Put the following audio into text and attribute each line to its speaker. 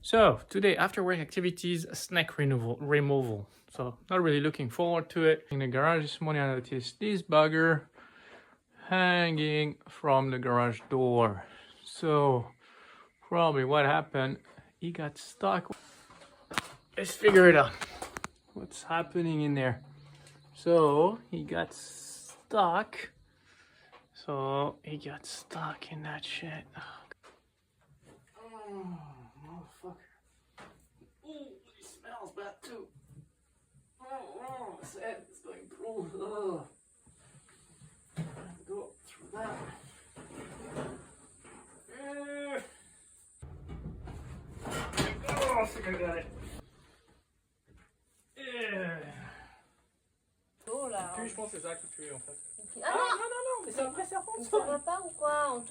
Speaker 1: So today, after work activities, snack removal. So not really looking forward to it. In the garage this morning, I noticed this bugger hanging from the garage door. So probably what happened, he got stuck. Let's figure it out. What's happening in there? So he got stuck. In that shit. Oh, motherfucker. Ooh, he smells bad too. Oh, his head is going through. Go through that. Oh, I think I got it.
Speaker 2: Oh là.
Speaker 1: Je pense que c'est ça qui tue en fait.
Speaker 2: Ah non,
Speaker 1: non, mais c'est un vrai serpent.
Speaker 2: ça va pas ou quoi?